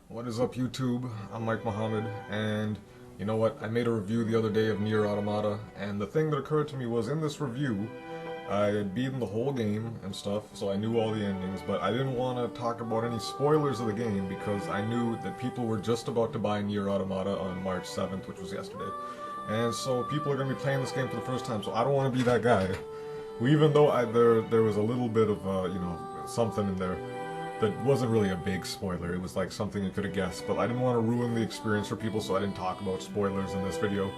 What is up, YouTube? I'm Mike Muhammad, and you know what? I made a review the other day of NieR Automata, and the thing that occurred to me was in this review, I had beaten the whole game and stuff, so I knew all the endings, but I didn't want to talk about any spoilers of the game because I knew that people were just about to buy NieR Automata on March 7th, which was yesterday. And so people are going to be playing this game for the first time, so I don't want to be that guy. Even though there was a little bit of, something in there that wasn't really a big spoiler. It was like something you could have guessed, but I didn't want to ruin the experience for people, so I didn't talk about spoilers in this video.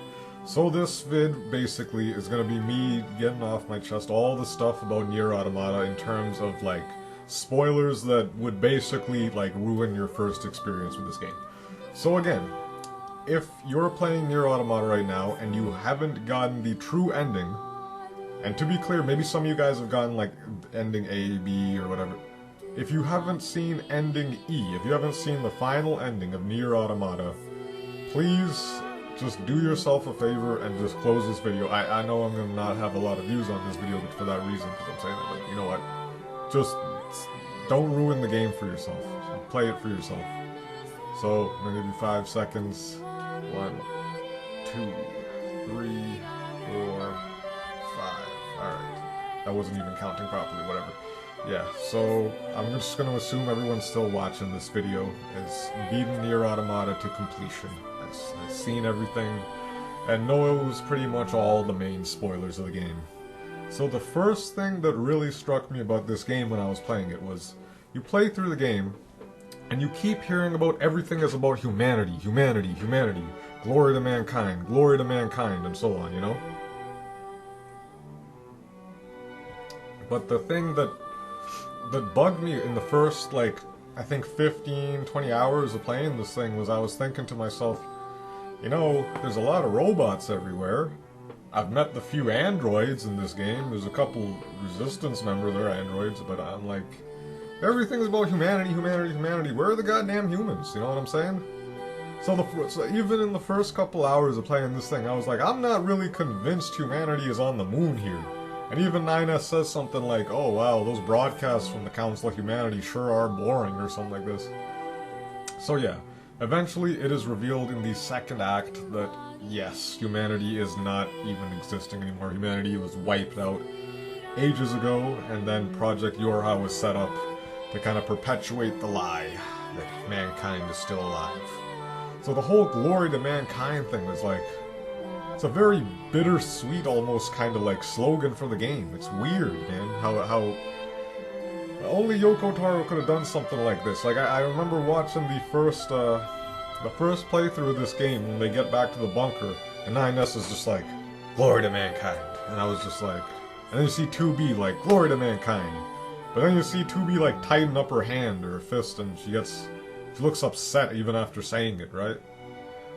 So this vid basically is going to be me getting off my chest all the stuff about NieR Automata in terms of like spoilers that would basically like ruin your first experience with this game. So again, if you're playing NieR Automata right now and you haven't gotten the true ending, and to be clear, maybe some of you guys have gotten like ending A, B, or whatever. If you haven't seen ending E, if you haven't seen the final ending of NieR Automata, please just do yourself a favor and just close this video. I know I'm going to not have a lot of views on this video for that reason, because I'm saying that, but you know what? Just don't ruin the game for yourself. Play it for yourself. So, I'm going to give you 5 seconds. 1, 2, 3, 4, 5. Alright. That wasn't even counting properly, whatever. Yeah, so I'm just going to assume everyone's still watching this video, has beaten NieR Automata to completion, has seen everything, and knows pretty much all the main spoilers of the game. So the first thing that really struck me about this game when I was playing it was, you play through the game, and you keep hearing about everything is about humanity, humanity, humanity, glory to mankind, and so on, you know? But the thing that bugged me in the first, like, I think 15, 20 hours of playing this thing was I was thinking to myself, you know, there's a lot of robots everywhere. I've met the few androids in this game. There's a couple Resistance members, they're androids, but I'm like, everything's about humanity, humanity, humanity. Where are the goddamn humans? You know what I'm saying? So even in the first couple hours of playing this thing, I was like, I'm not really convinced humanity is on the moon here. And even NieR says something like, oh wow, those broadcasts from the Council of Humanity sure are boring, or something like this. So yeah, eventually it is revealed in the second act that, yes, humanity is not even existing anymore. Humanity was wiped out ages ago, and then Project Yorha was set up to kind of perpetuate the lie that mankind is still alive. So the whole glory to mankind thing was like, it's a very bittersweet, almost kind of like slogan for the game. It's weird, man. How only Yoko Taro could have done something like this. Like I remember watching the first playthrough of this game when they get back to the bunker, and NieR is just like, glory to mankind, and I was just like, and then you see 2B like, glory to mankind, but then you see 2B like tighten up her hand or her fist, and she looks upset even after saying it, right?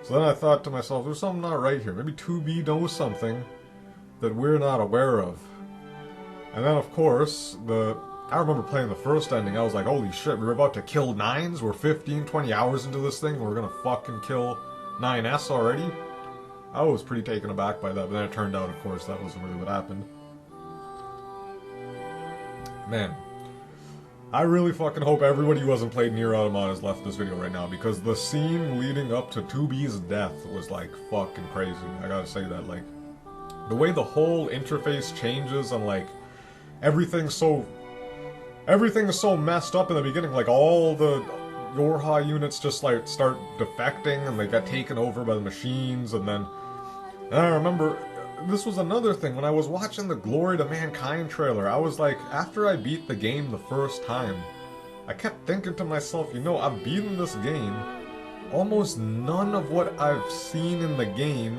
So then I thought to myself, there's something not right here. Maybe 2B knows something that we're not aware of. And then, of course, I remember playing the first ending, I was like, holy shit, we were about to kill 9s? We're 15, 20 hours into this thing, we're gonna fucking kill 9S already? I was pretty taken aback by that, but then it turned out, of course, that wasn't really what happened. Man. I really fucking hope everybody who hasn't played NieR Automata has left this video right now, because the scene leading up to 2B's death was like fucking crazy. I gotta say that, like, the way the whole interface changes and like everything's so messed up in the beginning. Like all the Yorha units just like start defecting and they got taken over by the machines, and I remember. This was another thing, when I was watching the Glory to Mankind trailer, I was like, after I beat the game the first time, I kept thinking to myself, you know, I've beaten this game, almost none of what I've seen in the game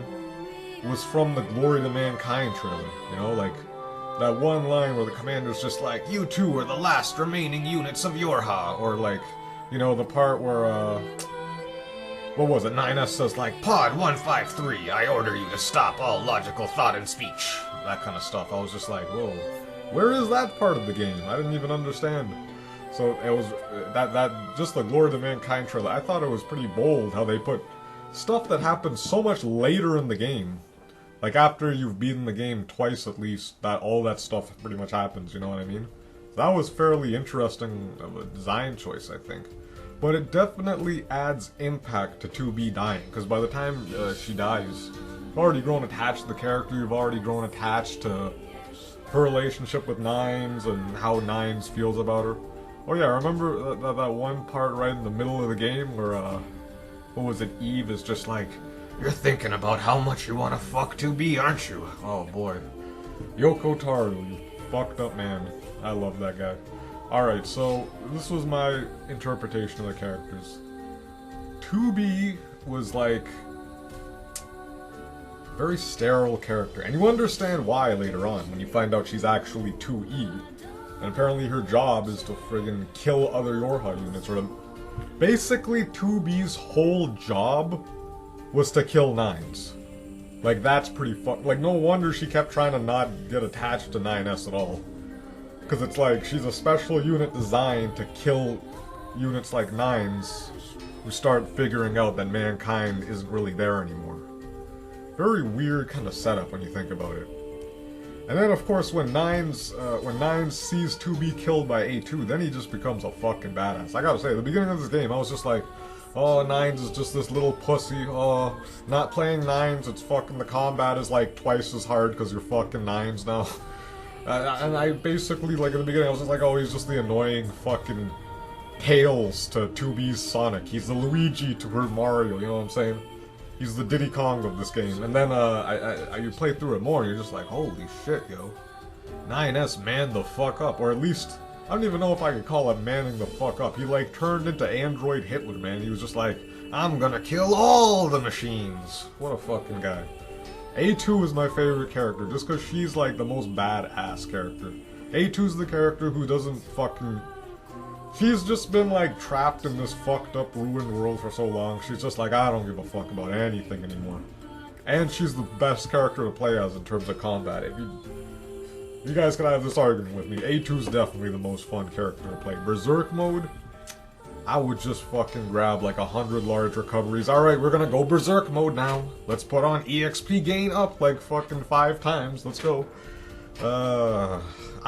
was from the Glory to Mankind trailer, you know, like, that one line where the commander's just like, you two are the last remaining units of Yorha, or like, you know, the part where, what was it? NieR says like, Pod 153, I order you to stop all logical thought and speech. That kind of stuff. I was just like, whoa, where is that part of the game? I didn't even understand. So it was, just the Glory to Mankind trailer, I thought it was pretty bold how they put stuff that happened so much later in the game. Like after you've beaten the game twice at least, all that stuff pretty much happens, you know what I mean? So that was fairly interesting of a design choice, I think. but it definitely adds impact to 2B dying, because by the time she dies, you've already grown attached to the character, you've already grown attached to her relationship with Nines and how Nines feels about her. Oh yeah, remember that one part right in the middle of the game where, what was it, Eve is just like, "You're thinking about how much you want to fuck 2B, aren't you?" Oh boy. Yoko Taro, you fucked up man. I love that guy. Alright, so this was my interpretation of the characters. 2B was like a very sterile character, and you understand why later on when you find out she's actually 2E. And apparently her job is to friggin' kill other Yorha units, or basically 2B's whole job was to kill Nines. Like, that's pretty like, no wonder she kept trying to not get attached to 9S at all. Because it's like, she's a special unit designed to kill units like Nines who start figuring out that mankind isn't really there anymore. Very weird kind of setup when you think about it. And then, of course, when Nines sees 2B killed by A2, then he just becomes a fucking badass. I gotta say, at the beginning of this game, I was just like, oh, Nines is just this little pussy. Oh, not playing Nines, it's fucking, the combat is like twice as hard because you're fucking Nines now. And I basically, like, in the beginning, I was just like, oh, he's just the annoying fucking Tails to 2B's Sonic. He's the Luigi to her Mario, you know what I'm saying? He's the Diddy Kong of this game. And then, you play through it more, and you're just like, holy shit, yo. 9S manned the fuck up. Or at least, I don't even know if I could call it manning the fuck up. He, like, turned into Android Hitler, man. He was just like, I'm gonna kill all the machines. What a fucking guy. A2 is my favorite character, just because she's, like, the most badass character. A2's the character who doesn't fucking... She's just been, like, trapped in this fucked up, ruined world for so long. She's just like, I don't give a fuck about anything anymore. And she's the best character to play as in terms of combat. If you guys can have this argument with me, A2's definitely the most fun character to play. Berserk mode, I would just fucking grab like 100 large recoveries. Alright, we're gonna go Berserk mode now. Let's put on EXP gain up like fucking 5 times. Let's go.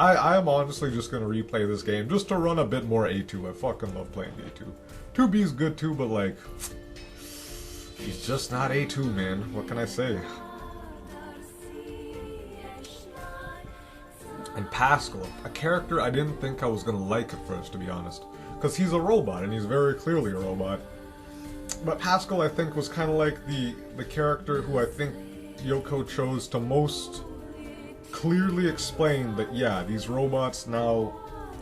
I'm honestly just gonna replay this game just to run a bit more A2. I fucking love playing A2. 2B's good too, but like, he's just not A2, man. What can I say? And Pascal, a character I didn't think I was gonna like at first, to be honest. Because he's a robot, and he's very clearly a robot. But Pascal, I think, was kind of like the character who I think Yoko chose to most clearly explain that, yeah, these robots now,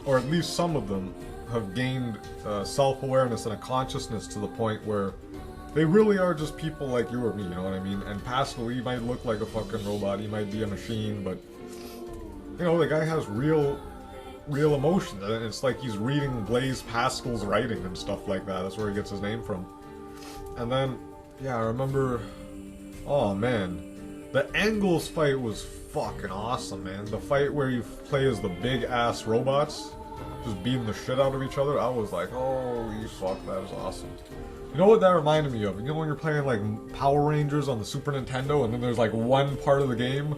or at least some of them, have gained self-awareness and a consciousness to the point where they really are just people like you or me, you know what I mean? And Pascal, he might look like a fucking robot, he might be a machine, but, you know, the guy has real emotion, and it's like he's reading Blaise Pascal's writing and stuff like that. That's where he gets his name from. And then, yeah, I remember, oh man, the Engels fight was fucking awesome, man. The fight where you play as the big-ass robots, just beating the shit out of each other, I was like, holy fuck, that is awesome. You know what that reminded me of? You know when you're playing, like, Power Rangers on the Super Nintendo, and then there's, like, one part of the game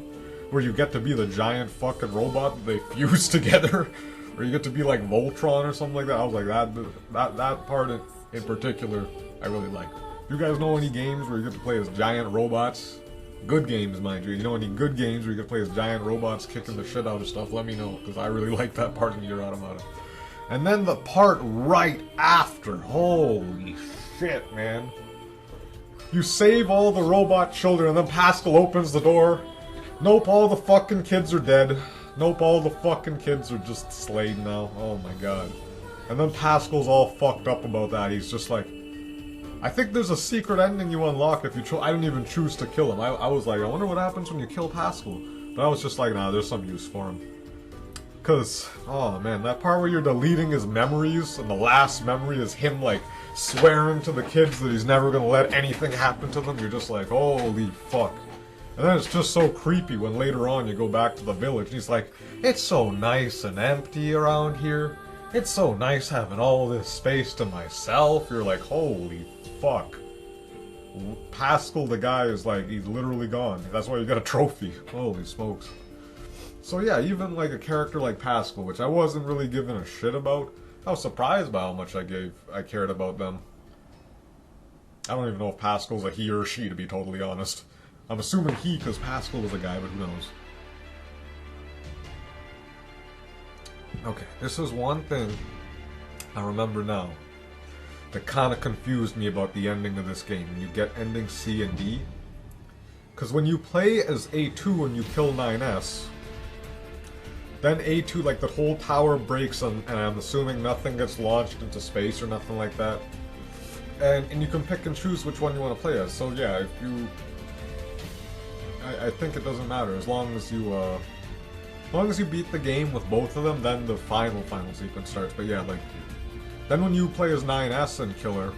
where you get to be the giant fucking robot that they fuse together? Or you get to be, like, Voltron or something like that? I was like, that part in particular, I really like. You guys know any games where you get to play as giant robots? Good games, mind you. You know any good games where you get to play as giant robots kicking the shit out of stuff? Let me know, because I really like that part in NieR Automata. And then the part right after. Holy shit, man. You save all the robot children, and then Pascal opens the door. Nope, all the fucking kids are dead. Nope, all the fucking kids are just slayed now. Oh my god. And then Pascal's all fucked up about that. He's just like, I think there's a secret ending you unlock if you I didn't even choose to kill him. I was like, I wonder what happens when you kill Pascal. But I was just like, nah, there's some use for him. Cause, oh man, that part where you're deleting his memories, and the last memory is him, like, swearing to the kids that he's never gonna let anything happen to them, you're just like, holy fuck. And then it's just so creepy when later on you go back to the village, and he's like, it's so nice and empty around here. It's so nice having all this space to myself. You're like, holy fuck. Pascal, the guy, is like, he's literally gone. That's why you got a trophy. Holy smokes. So yeah, even like a character like Pascal, which I wasn't really giving a shit about, I was surprised by how much I cared about them. I don't even know if Pascal's a he or a she, to be totally honest. I'm assuming he because Pascal was a guy, but who knows. Okay, this is one thing I remember now that kind of confused me about the ending of this game. When you get ending C and D. Because when you play as A2 and you kill 9S, then A2, like the whole tower breaks and I'm assuming nothing gets launched into space or nothing like that. And you can pick and choose which one you want to play as. So yeah, if you... I think it doesn't matter. As long as you beat the game with both of them, then the final sequence starts. But yeah, like... Then when you play as 9S and Killer,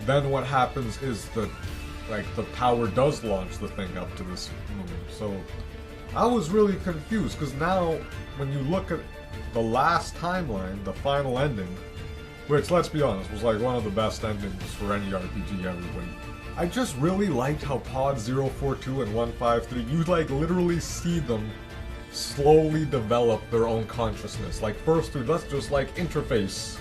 then what happens is that, like, the tower does launch the thing up to this moon. So, I was really confused, because now, when you look at the last timeline, the final ending, which, let's be honest, was like one of the best endings for any RPG ever played. I just really liked how Pod 042 and 153, you like literally see them slowly develop their own consciousness. Like first dude, let's just like interface.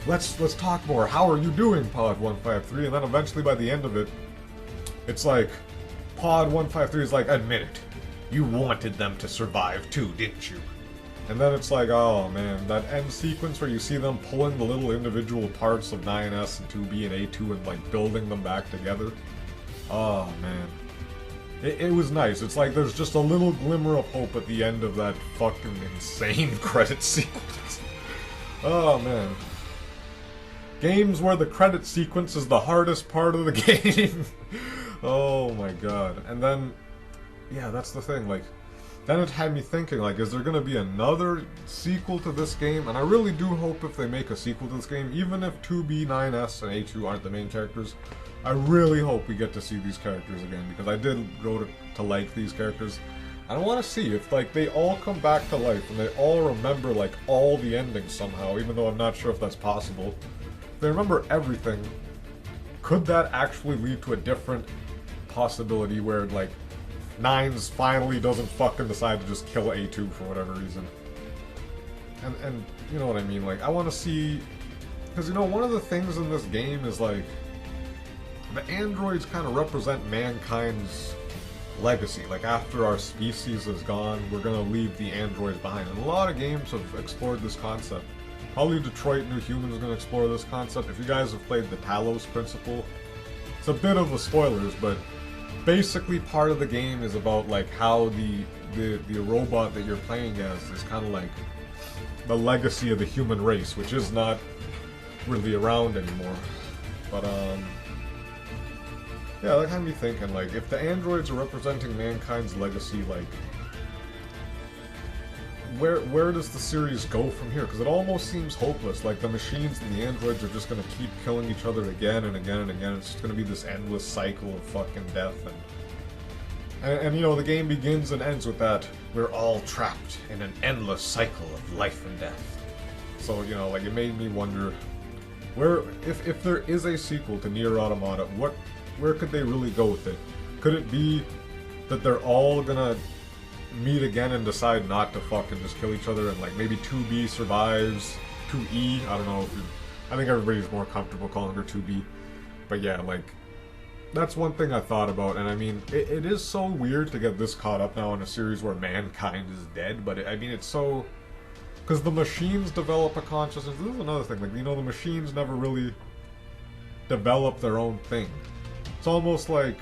Let's talk more. How are you doing, Pod 153? And then eventually by the end of it, it's like Pod 153 is like, admit it. You wanted them to survive too, didn't you? And then it's like, oh man, that end sequence where you see them pulling the little individual parts of 9S and 2B and A2 and like building them back together. Oh man. It was nice. It's like there's just a little glimmer of hope at the end of that fucking insane credit sequence. Oh man. Games where the credit sequence is the hardest part of the game. Oh my god. And then, yeah, that's the thing, like, then it had me thinking, like, is there gonna be another sequel to this game? And I really do hope if they make a sequel to this game, even if 2B, 9S, and A2 aren't the main characters, I really hope we get to see these characters again, because I did grow to like these characters. And I want to see if, like, they all come back to life, and they all remember, like, all the endings somehow, even though I'm not sure if that's possible. If they remember everything, could that actually lead to a different possibility where, like, 9s finally doesn't fucking decide to just kill A2 for whatever reason. And you know what I mean, like, I want to see... Because, you know, one of the things in this game is, like, the androids kind of represent mankind's legacy. Like, after our species is gone, we're gonna leave the androids behind. And a lot of games have explored this concept. Probably Detroit New Human is gonna explore this concept. If you guys have played the Talos Principle, it's a bit of a spoilers, but basically part of the game is about like how the robot that you're playing as is kind of like the legacy of the human race, which is not really around anymore. But yeah, that had me thinking, like, if the androids are representing mankind's legacy, like, where does the series go from here? Because it almost seems hopeless. Like, the machines and the androids are just going to keep killing each other again and again and again. It's just going to be this endless cycle of fucking death. And you know, the game begins and ends with that. We're all trapped in an endless cycle of life and death. So, you know, like, it made me wonder, where, if there is a sequel to NieR Automata, where could they really go with it? Could it be that they're all gonna meet again and decide not to fucking just kill each other, and like maybe 2B survives 2E? I don't know. I think everybody's more comfortable calling her 2B. But yeah, like, that's one thing I thought about, and I mean, it is so weird to get this caught up now in a series where mankind is dead, but I mean, it's so... Because the machines develop a consciousness. This is another thing, like, you know, the machines never really develop their own thing. It's almost like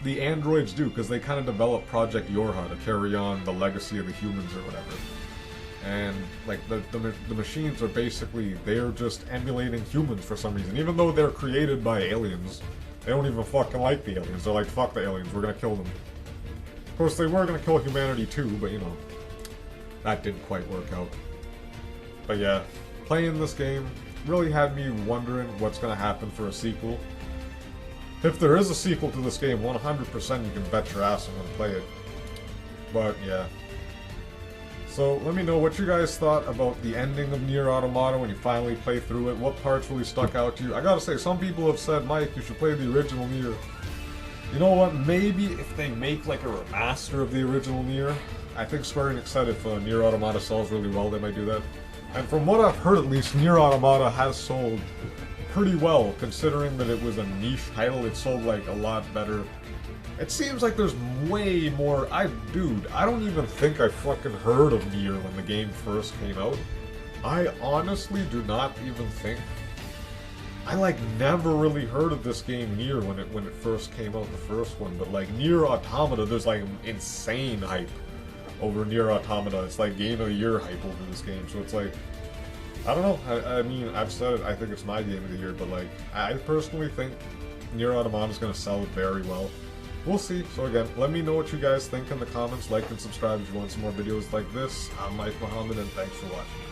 the androids do, because they kind of develop Project Yorha to carry on the legacy of the humans or whatever. And, like, the machines are basically, they're just emulating humans for some reason. Even though they're created by aliens, they don't even fucking like the aliens. They're like, fuck the aliens, we're gonna kill them. Of course, they were gonna kill humanity too, but, you know, that didn't quite work out. But yeah, playing this game really had me wondering what's gonna happen for a sequel. If there is a sequel to this game, 100% you can bet your ass I'm gonna play it. But yeah. So let me know what you guys thought about the ending of NieR Automata when you finally play through it. What parts really stuck out to you? I gotta say, some people have said, Mike, you should play the original NieR. You know what? Maybe if they make like a remaster of the original NieR, I think Square Enix said if NieR Automata sells really well, they might do that. And from what I've heard, at least, NieR Automata has sold pretty well, considering that it was a niche title. It sold like a lot better. It seems like there's way more. Dude, I don't even think I fucking heard of NieR when the game first came out. I honestly do not even think. I like never really heard of this game NieR when it first came out, the first one. But like NieR Automata, there's like insane hype over NieR Automata. It's like Game of the Year hype over this game. So it's like, I don't know. I mean, I've said it. I think it's my Game of the Year, but like, I personally think NieR Automata is going to sell very well. We'll see. So again, let me know what you guys think in the comments. Like and subscribe if you want some more videos like this. I'm Mike Muhammad, and thanks for watching.